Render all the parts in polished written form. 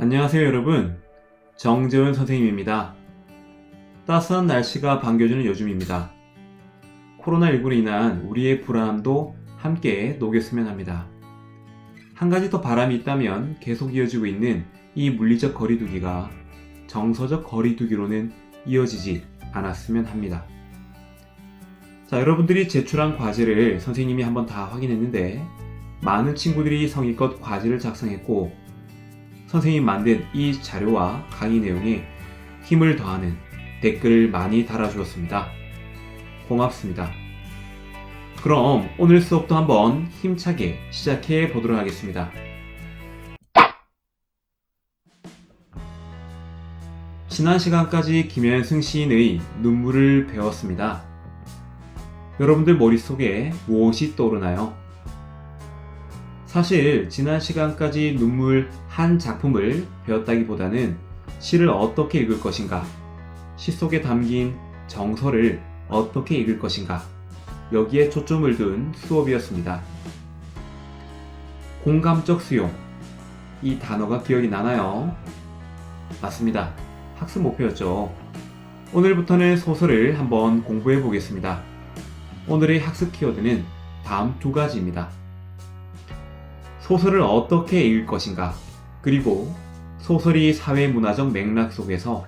안녕하세요 여러분, 정재훈 선생님입니다. 따스한 날씨가 반겨주는 요즘입니다. 코로나19로 인한 우리의 불안함도 함께 녹였으면 합니다. 한 가지 더 바람이 있다면 계속 이어지고 있는 이 물리적 거리두기가 정서적 거리두기로는 이어지지 않았으면 합니다. 자, 여러분들이 제출한 과제를 선생님이 한번 다 확인했는데 많은 친구들이 성의껏 과제를 작성했고 선생님 만든 이 자료와 강의 내용에 힘을 더하는 댓글을 많이 달아주었습니다. 고맙습니다. 그럼 오늘 수업도 한번 힘차게 시작해 보도록 하겠습니다. 지난 시간까지 김현승 시인의 눈물을 배웠습니다. 여러분들 머릿속에 무엇이 떠오르나요? 사실 지난 시간까지 눈물 한 작품을 배웠다기보다는 시를 어떻게 읽을 것인가, 시 속에 담긴 정서를 어떻게 읽을 것인가, 여기에 초점을 둔 수업이었습니다. 공감적 수용, 이 단어가 기억이 나나요? 맞습니다. 학습 목표였죠. 오늘부터는 소설을 한번 공부해 보겠습니다. 오늘의 학습 키워드는 다음 두 가지입니다. 소설을 어떻게 읽을 것인가, 그리고 소설이 사회문화적 맥락 속에서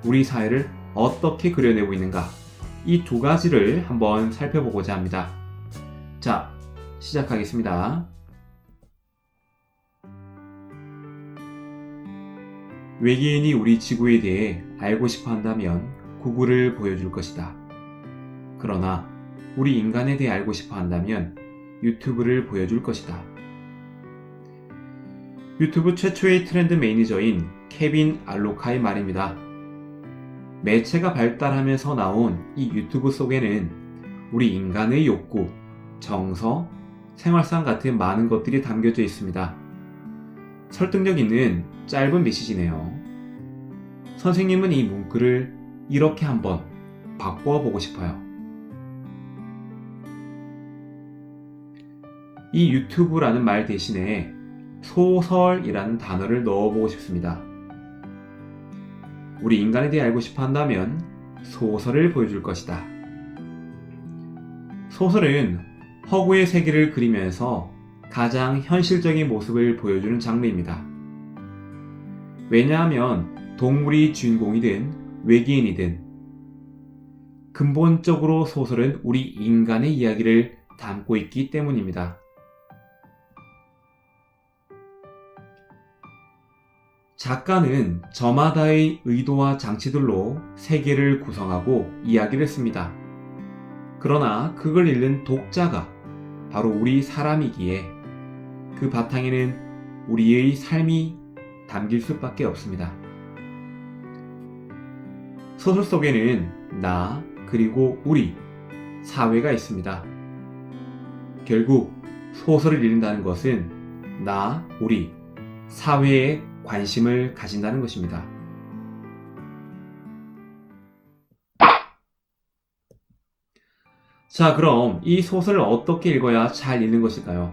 우리 사회를 어떻게 그려내고 있는가, 이 두 가지를 한번 살펴보고자 합니다. 자, 시작하겠습니다. 외계인이 우리 지구에 대해 알고 싶어 한다면 구글을 보여줄 것이다. 그러나 우리 인간에 대해 알고 싶어 한다면 유튜브를 보여줄 것이다. 유튜브 최초의 트렌드 매니저인 케빈 알로카의 말입니다. 매체가 발달하면서 나온 이 유튜브 속에는 우리 인간의 욕구, 정서, 생활상 같은 많은 것들이 담겨져 있습니다. 설득력 있는 짧은 메시지네요. 선생님은 이 문구를 이렇게 한번 바꾸어 보고 싶어요. 이 유튜브라는 말 대신에 소설이라는 단어를 넣어보고 싶습니다. 우리 인간에 대해 알고 싶어 한다면 소설을 보여줄 것이다. 소설은 허구의 세계를 그리면서 가장 현실적인 모습을 보여주는 장르입니다. 왜냐하면 동물이 주인공이든 외계인이든 근본적으로 소설은 우리 인간의 이야기를 담고 있기 때문입니다. 작가는 저마다의 의도와 장치들로 세계를 구성하고 이야기를 씁니다. 그러나 그걸 읽는 독자가 바로 우리 사람이기에 그 바탕에는 우리의 삶이 담길 수밖에 없습니다. 소설 속에는 나 그리고 우리, 사회가 있습니다. 결국 소설을 읽는다는 것은 나, 우리, 사회에 관심을 가진다는 것입니다. 자, 그럼 이 소설을 어떻게 읽어야 잘 읽는 것일까요?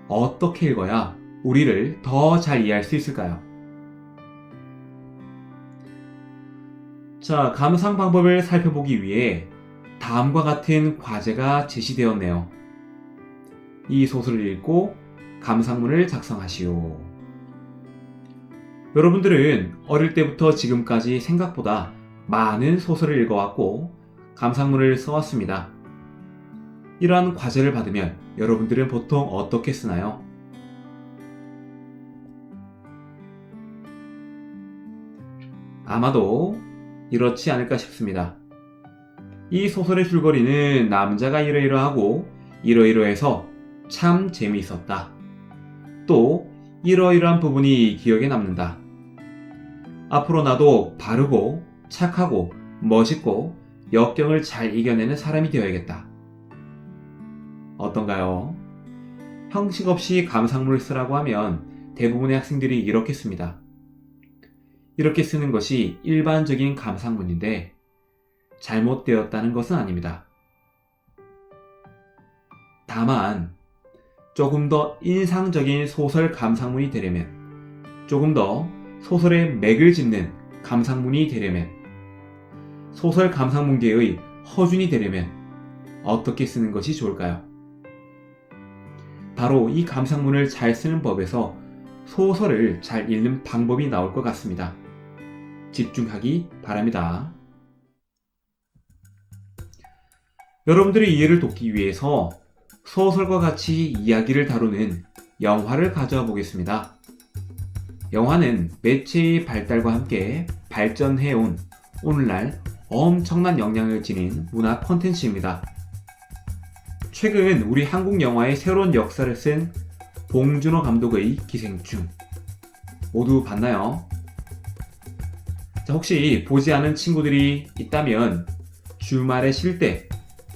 어떻게 읽어야 우리를 더 잘 이해할 수 있을까요? 자, 감상 방법을 살펴보기 위해 다음과 같은 과제가 제시되었네요. 이 소설을 읽고 감상문을 작성하시오. 여러분들은 어릴 때부터 지금까지 생각보다 많은 소설을 읽어왔고 감상문을 써왔습니다. 이러한 과제를 받으면 여러분들은 보통 어떻게 쓰나요? 아마도 이렇지 않을까 싶습니다. 이 소설의 줄거리는 남자가 이러이러하고 이러이러해서 참 재미있었다. 또 이러이러한 부분이 기억에 남는다. 앞으로 나도 바르고 착하고 멋있고 역경을 잘 이겨내는 사람이 되어야겠다. 어떤가요? 형식 없이 감상문을 쓰라고 하면 대부분의 학생들이 이렇게 씁니다. 이렇게 쓰는 것이 일반적인 감상문인데 잘못되었다는 것은 아닙니다. 다만 조금 더 인상적인 소설 감상문이 되려면 조금 더 소설의 맥을 짚는 감상문이 되려면, 소설 감상문계의 허준이 되려면 어떻게 쓰는 것이 좋을까요? 바로 이 감상문을 잘 쓰는 법에서 소설을 잘 읽는 방법이 나올 것 같습니다. 집중하기 바랍니다. 여러분들의 이해를 돕기 위해서 소설과 같이 이야기를 다루는 영화를 가져와 보겠습니다. 영화는 매체의 발달과 함께 발전해온 오늘날 엄청난 영향을 지닌 문화 콘텐츠입니다. 최근 우리 한국 영화의 새로운 역사를 쓴 봉준호 감독의 기생충 모두 봤나요? 자, 혹시 보지 않은 친구들이 있다면 주말에 쉴 때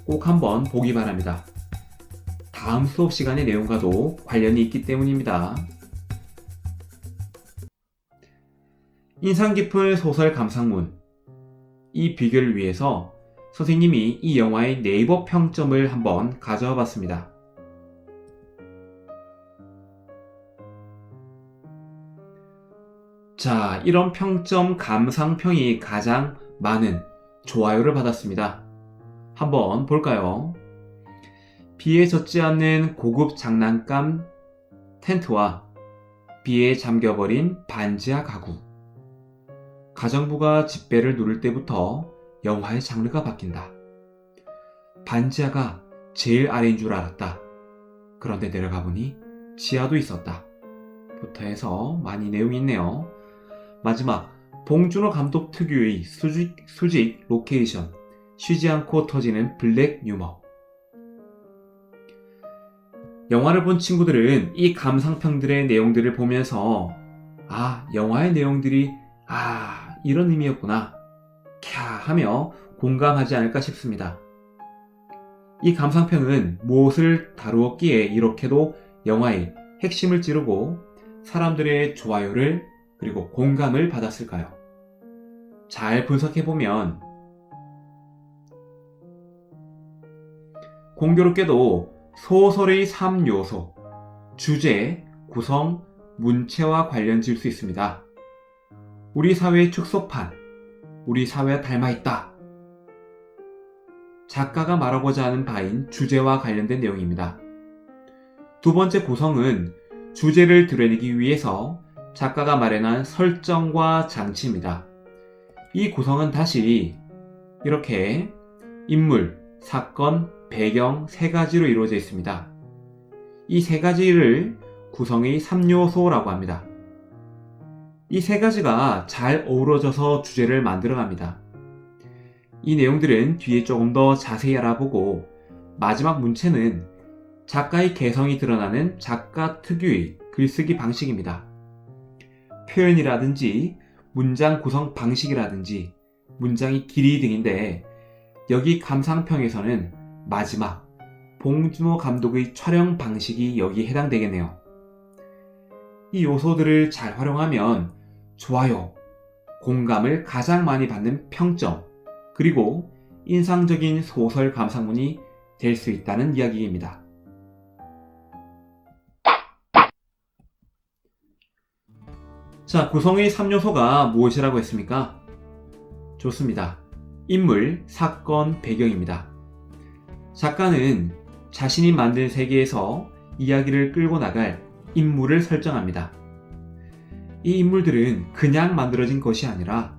꼭 한번 보기 바랍니다. 다음 수업 시간의 내용과도 관련이 있기 때문입니다. 인상 깊은 소설 감상문, 이 비교를 위해서 선생님이 이 영화의 네이버 평점을 한번 가져와 봤습니다. 자, 이런 평점 감상평이 가장 많은 좋아요를 받았습니다. 한번 볼까요? 비에 젖지 않는 고급 장난감 텐트와 비에 잠겨버린 반지하 가구. 가정부가 집배를 누를 때부터 영화의 장르가 바뀐다. 반지하가 제일 아래인 줄 알았다. 그런데 내려가 보니 지하도 있었다. 부터 해서 많이 내용이 있네요. 마지막, 봉준호 감독 특유의 수직 로케이션, 쉬지 않고 터지는 블랙 유머. 영화를 본 친구들은 이 감상평들의 내용들을 보면서 영화의 내용들이 이런 의미였구나 캬 하며 공감하지 않을까 싶습니다. 이 감상평은 무엇을 다루었기에 이렇게도 영화의 핵심을 찌르고 사람들의 좋아요를 그리고 공감을 받았을까요? 잘 분석해보면 공교롭게도 소설의 3요소, 주제, 구성, 문체와 관련 지을 수 있습니다. 우리 사회의 축소판, 우리 사회와 닮아있다. 작가가 말하고자 하는 바인 주제와 관련된 내용입니다. 두 번째 구성은 주제를 드러내기 위해서 작가가 마련한 설정과 장치입니다. 이 구성은 다시 이렇게 인물, 사건, 배경 세 가지로 이루어져 있습니다. 이 세 가지를 구성의 3요소라고 합니다. 이 세 가지가 잘 어우러져서 주제를 만들어갑니다. 이 내용들은 뒤에 조금 더 자세히 알아보고 마지막 문체는 작가의 개성이 드러나는 작가 특유의 글쓰기 방식입니다. 표현이라든지 문장 구성 방식이라든지 문장의 길이 등인데 여기 감상평에서는 마지막 봉준호 감독의 촬영 방식이 여기에 해당되겠네요. 이 요소들을 잘 활용하면 좋아요, 공감을 가장 많이 받는 평점, 그리고 인상적인 소설 감상문이 될 수 있다는 이야기입니다. 자, 구성의 3요소가 무엇이라고 했습니까? 좋습니다. 인물, 사건, 배경입니다. 작가는 자신이 만든 세계에서 이야기를 끌고 나갈 인물을 설정합니다. 이 인물들은 그냥 만들어진 것이 아니라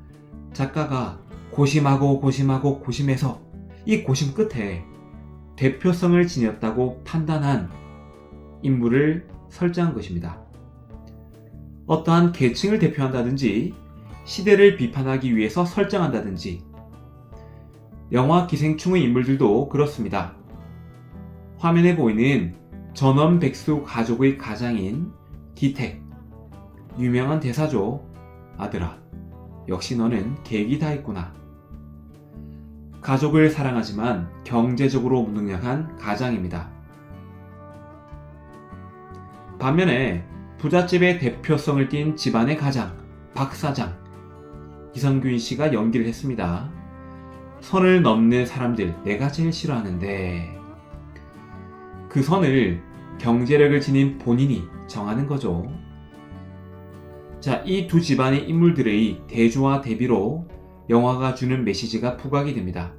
작가가 고심해서 이 고심 끝에 대표성을 지녔다고 판단한 인물을 설정한 것입니다. 어떠한 계층을 대표한다든지 시대를 비판하기 위해서 설정한다든지 영화 기생충의 인물들도 그렇습니다. 화면에 보이는 전원백수 가족의 가장인 기택, 유명한 대사죠. 아들아, 역시 너는 계획이 다 있구나. 가족을 사랑하지만 경제적으로 무능력한 가장입니다. 반면에 부잣집의 대표성을 띈 집안의 가장, 박 사장, 이성균 씨가 연기를 했습니다. 선을 넘는 사람들 내가 제일 싫어하는데 그 선을 경제력을 지닌 본인이 정하는 거죠. 자, 이 두 집안의 인물들의 대조와 대비로 영화가 주는 메시지가 부각이 됩니다.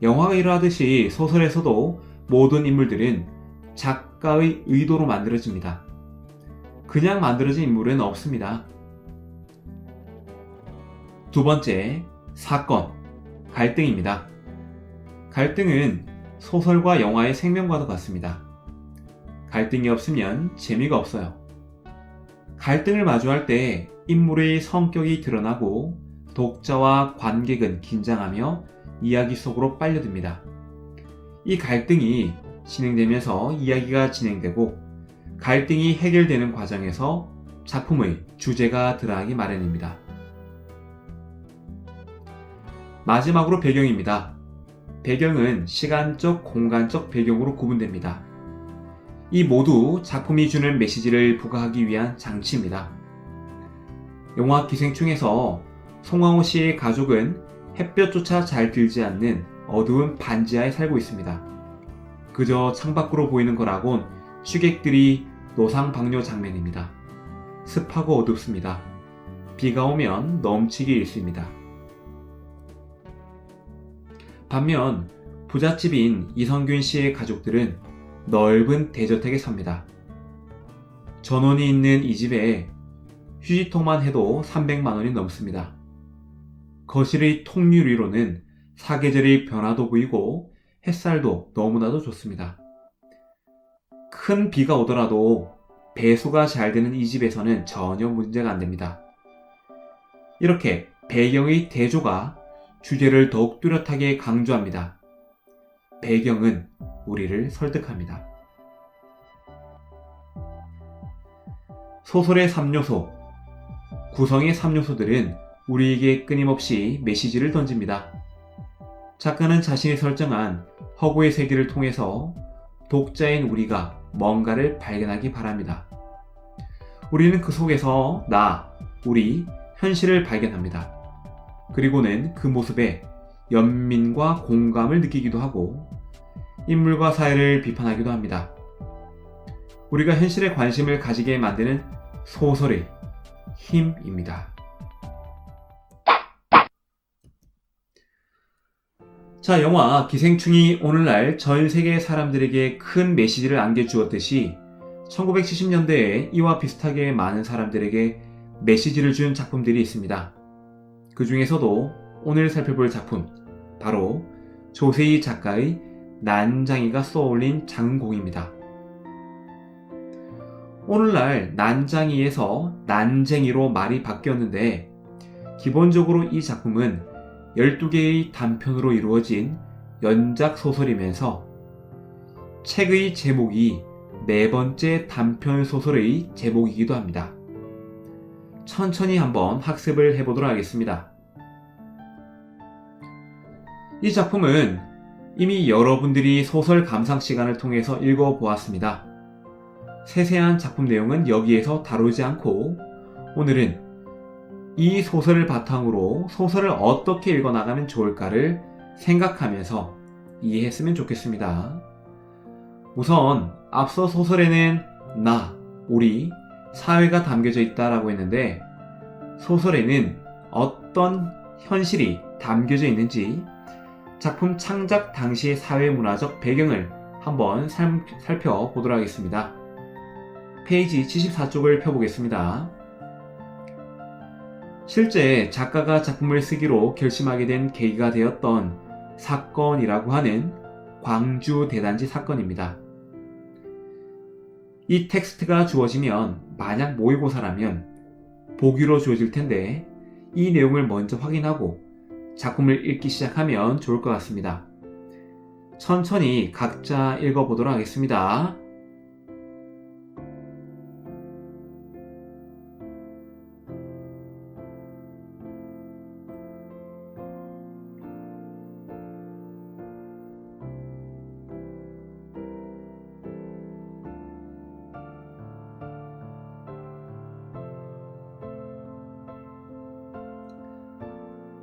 영화가 이러하듯이 소설에서도 모든 인물들은 작가의 의도로 만들어집니다. 그냥 만들어진 인물은 없습니다. 두 번째, 사건, 갈등입니다. 갈등은 소설과 영화의 생명과도 같습니다. 갈등이 없으면 재미가 없어요. 갈등을 마주할 때 인물의 성격이 드러나고 독자와 관객은 긴장하며 이야기 속으로 빨려듭니다. 이 갈등이 진행되면서 이야기가 진행되고 갈등이 해결되는 과정에서 작품의 주제가 드러나기 마련입니다. 마지막으로 배경입니다. 배경은 시간적, 공간적 배경으로 구분됩니다. 이 모두 작품이 주는 메시지를 부각하기 위한 장치입니다. 영화 기생충에서 송강호 씨의 가족은 햇볕조차 잘 들지 않는 어두운 반지하에 살고 있습니다. 그저 창밖으로 보이는 거라곤 취객들이 노상방뇨 장면입니다. 습하고 어둡습니다. 비가 오면 넘치기 일쑤입니다. 반면 부잣집인 이성균 씨의 가족들은 넓은 대저택에 삽니다. 전원이 있는 이 집에 휴지통만 해도 300만 원이 넘습니다. 거실의 통유 위로는 사계절의 변화도 보이고 햇살도 너무나도 좋습니다. 큰 비가 오더라도 배수가 잘 되는 이 집에서는 전혀 문제가 안 됩니다. 이렇게 배경의 대조가 주제를 더욱 뚜렷하게 강조합니다. 배경은 우리를 설득합니다. 소설의 3요소, 구성의 3요소들은 우리에게 끊임없이 메시지를 던집니다. 작가는 자신이 설정한 허구의 세계를 통해서 독자인 우리가 뭔가를 발견하기 바랍니다. 우리는 그 속에서 우리, 현실을 발견합니다. 그리고는 그 모습에 연민과 공감을 느끼기도 하고 인물과 사회를 비판하기도 합니다. 우리가 현실에 관심을 가지게 만드는 소설의 힘입니다. 자, 영화 기생충이 오늘날 전 세계 사람들에게 큰 메시지를 안겨주었듯이 1970년대에 이와 비슷하게 많은 사람들에게 메시지를 준 작품들이 있습니다. 그 중에서도 오늘 살펴볼 작품, 바로 조세희 작가의 난장이가 쏘아올린 장공입니다. 오늘날 난장이에서 난쟁이로 말이 바뀌었는데 기본적으로 이 작품은 12개의 단편으로 이루어진 연작 소설이면서 책의 제목이 네 번째 단편 소설의 제목이기도 합니다. 천천히 한번 학습을 해보도록 하겠습니다. 이 작품은 이미 여러분들이 소설 감상 시간을 통해서 읽어보았습니다. 세세한 작품 내용은 여기에서 다루지 않고 오늘은 이 소설을 바탕으로 소설을 어떻게 읽어나가면 좋을까를 생각하면서 이해했으면 좋겠습니다. 우선 앞서 소설에는 우리, 사회가 담겨져 있다라고 했는데 소설에는 어떤 현실이 담겨져 있는지 작품 창작 당시의 사회문화적 배경을 한번 살펴보도록 하겠습니다. 페이지 74쪽을 펴보겠습니다. 실제 작가가 작품을 쓰기로 결심하게 된 계기가 되었던 사건이라고 하는 광주 대단지 사건입니다. 이 텍스트가 주어지면 만약 모의고사라면 보기로 주어질 텐데 이 내용을 먼저 확인하고 작품을 읽기 시작하면 좋을 것 같습니다. 천천히 각자 읽어보도록 하겠습니다.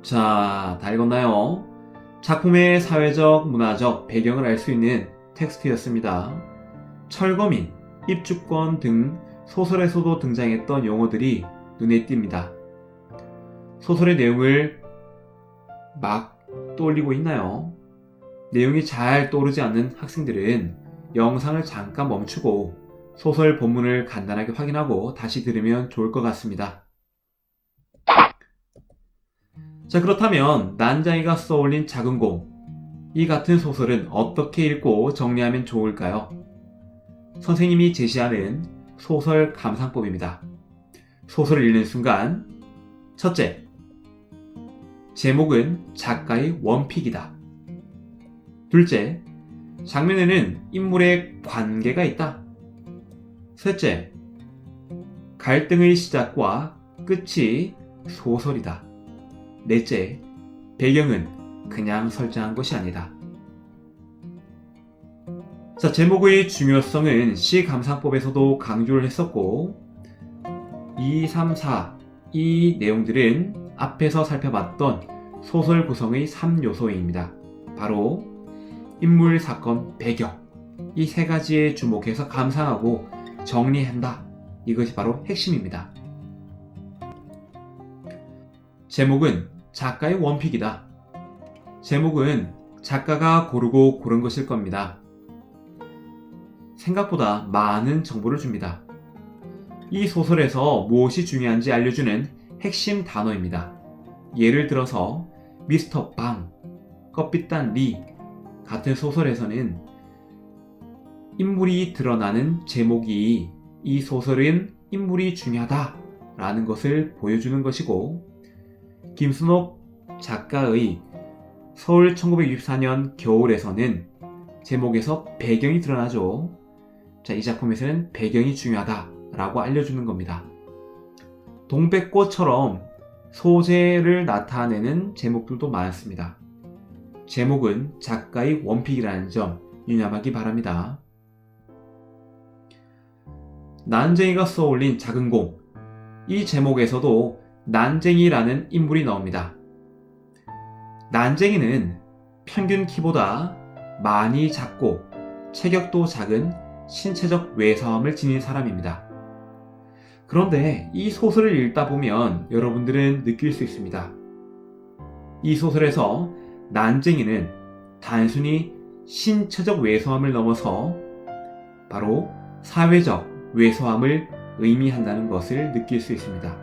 자, 다 읽었나요? 작품의 사회적, 문화적 배경을 알 수 있는 텍스트였습니다. 철거민, 입주권 등 소설에서도 등장했던 용어들이 눈에 띕니다. 소설의 내용을 막 떠올리고 있나요? 내용이 잘 떠오르지 않는 학생들은 영상을 잠깐 멈추고 소설 본문을 간단하게 확인하고 다시 들으면 좋을 것 같습니다. 자, 그렇다면 난장이가 써올린 작은 공, 이 같은 소설은 어떻게 읽고 정리하면 좋을까요? 선생님이 제시하는 소설 감상법입니다. 소설을 읽는 순간, 첫째, 제목은 작가의 원픽이다. 둘째, 장면에는 인물의 관계가 있다. 셋째, 갈등의 시작과 끝이 소설이다. 넷째, 배경은 그냥 설정한 것이 아니다. 자, 제목의 중요성은 시 감상법에서도 강조를 했었고 2, 3, 4 이 내용들은 앞에서 살펴봤던 소설 구성의 3요소입니다. 바로 인물, 사건, 배경 이 세 가지에 주목해서 감상하고 정리한다. 이것이 바로 핵심입니다. 제목은 작가의 원픽이다. 제목은 작가가 고르고 고른 것일 겁니다. 생각보다 많은 정보를 줍니다. 이 소설에서 무엇이 중요한지 알려주는 핵심 단어입니다. 예를 들어서 미스터 방, 껍빛단 리 같은 소설에서는 인물이 드러나는 제목이 이 소설은 인물이 중요하다 라는 것을 보여주는 것이고, 김순옥 작가의 서울 1964년 겨울에서는 제목에서 배경이 드러나죠. 자, 이 작품에서는 배경이 중요하다 라고 알려주는 겁니다. 동백꽃처럼 소재를 나타내는 제목들도 많습니다. 제목은 작가의 원픽이라는 점 유념하기 바랍니다. 난쟁이가 써올린 작은 공, 이 제목에서도 난쟁이라는 인물이 나옵니다. 난쟁이는 평균 키보다 많이 작고 체격도 작은 신체적 왜소함을 지닌 사람입니다. 그런데 이 소설을 읽다 보면 여러분들은 느낄 수 있습니다. 이 소설에서 난쟁이는 단순히 신체적 왜소함을 넘어서 바로 사회적 왜소함을 의미한다는 것을 느낄 수 있습니다.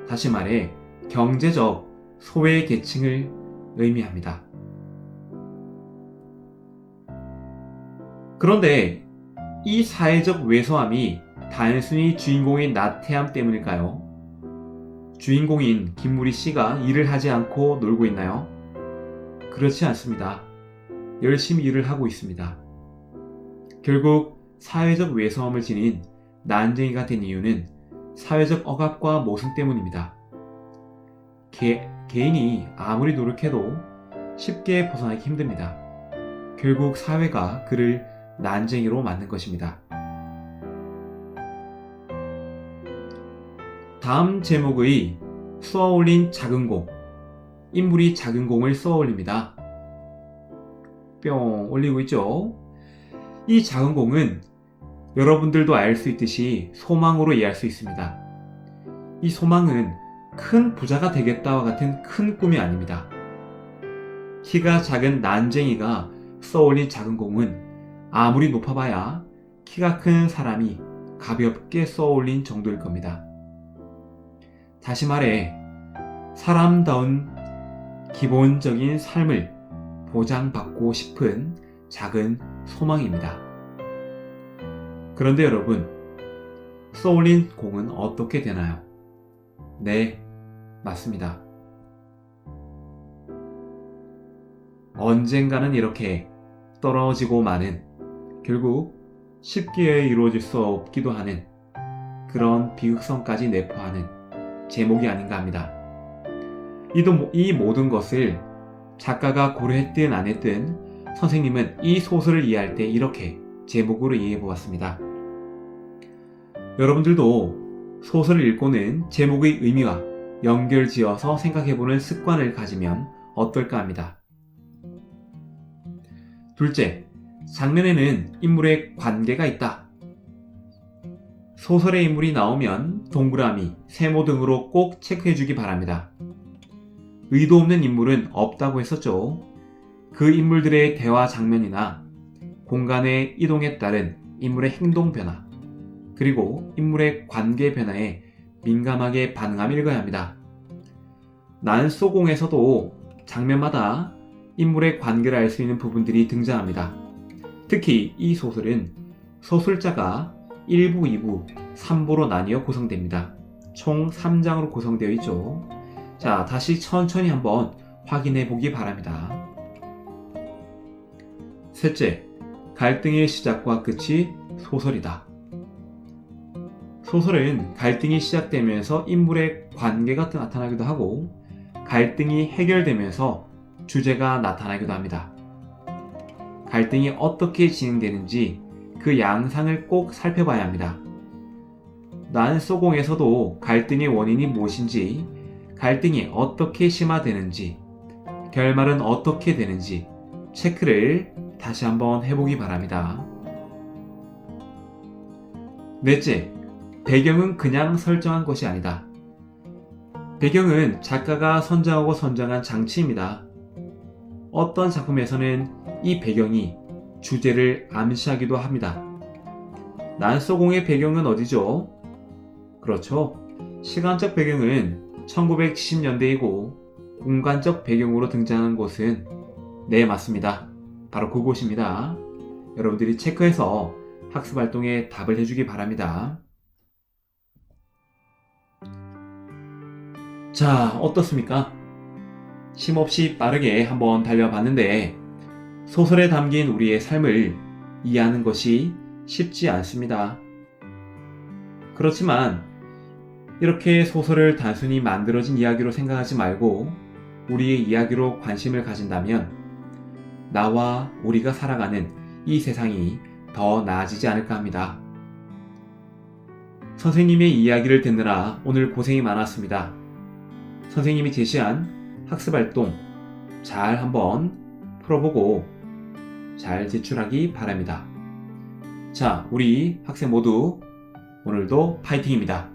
다시 말해 경제적 소외 계층을 의미합니다. 그런데 이 사회적 왜소함이 단순히 주인공의 나태함 때문일까요? 주인공인 김무리 씨가 일을 하지 않고 놀고 있나요? 그렇지 않습니다. 열심히 일을 하고 있습니다. 결국 사회적 왜소함을 지닌 난쟁이가 된 이유는 사회적 억압과 모순 때문입니다. 개인이 아무리 노력해도 쉽게 벗어나기 힘듭니다. 결국 사회가 그를 난쟁이로 만든 것입니다. 다음 제목의 쏘아올린 작은 공, 인물이 작은 공을 쏘아올립니다. 뿅 올리고 있죠. 이 작은 공은 여러분들도 알 수 있듯이 소망으로 이해할 수 있습니다. 이 소망은 큰 부자가 되겠다와 같은 큰 꿈이 아닙니다. 키가 작은 난쟁이가 쏘아올린 작은 공은 아무리 높아봐야 키가 큰 사람이 가볍게 쏘아올린 정도일 겁니다. 다시 말해 사람다운 기본적인 삶을 보장받고 싶은 작은 소망입니다. 그런데 여러분, 쏘아올린 공은 어떻게 되나요? 네, 맞습니다. 언젠가는 이렇게 떨어지고 마는, 결국 쉽게 이루어질 수 없기도 하는 그런 비극성까지 내포하는 제목이 아닌가 합니다. 이 모든 것을 작가가 고려했든 안 했든 선생님은 이 소설을 이해할 때 이렇게 제목으로 이해해 보았습니다. 여러분들도 소설을 읽고는 제목의 의미와 연결지어서 생각해보는 습관을 가지면 어떨까 합니다. 둘째, 장면에는 인물의 관계가 있다. 소설의 인물이 나오면 동그라미, 세모 등으로 꼭 체크해주기 바랍니다. 의도 없는 인물은 없다고 했었죠. 그 인물들의 대화 장면이나 공간의 이동에 따른 인물의 행동 변화, 그리고 인물의 관계 변화에 민감하게 반응하며 읽어야 합니다. 난소공에서도 장면마다 인물의 관계를 알 수 있는 부분들이 등장합니다. 특히 이 소설은 소설자가 1부, 2부, 3부로 나뉘어 구성됩니다. 총 3장으로 구성되어 있죠. 자, 다시 천천히 한번 확인해 보기 바랍니다. 셋째, 갈등의 시작과 끝이 소설이다. 소설은 갈등이 시작되면서 인물의 관계가 나타나기도 하고 갈등이 해결되면서 주제가 나타나기도 합니다. 갈등이 어떻게 진행되는지 그 양상을 꼭 살펴봐야 합니다. 난소공에서도 갈등의 원인이 무엇인지, 갈등이 어떻게 심화되는지, 결말은 어떻게 되는지 체크를 다시 한번 해보기 바랍니다. 넷째, 배경은 그냥 설정한 것이 아니다. 배경은 작가가 선정하고 선정한 장치입니다. 어떤 작품에서는 이 배경이 주제를 암시하기도 합니다. 난소공의 배경은 어디죠? 그렇죠. 시간적 배경은 1970년대이고 공간적 배경으로 등장한 곳은 맞습니다. 바로 그곳입니다. 여러분들이 체크해서 학습활동에 답을 해주기 바랍니다. 자, 어떻습니까? 쉼없이 빠르게 한번 달려봤는데 소설에 담긴 우리의 삶을 이해하는 것이 쉽지 않습니다. 그렇지만 이렇게 소설을 단순히 만들어진 이야기로 생각하지 말고 우리의 이야기로 관심을 가진다면 나와 우리가 살아가는 이 세상이 더 나아지지 않을까 합니다. 선생님의 이야기를 듣느라 오늘 고생이 많았습니다. 선생님이 제시한 학습활동 잘 한번 풀어보고 잘 제출하기 바랍니다. 자, 우리 학생 모두 오늘도 파이팅입니다.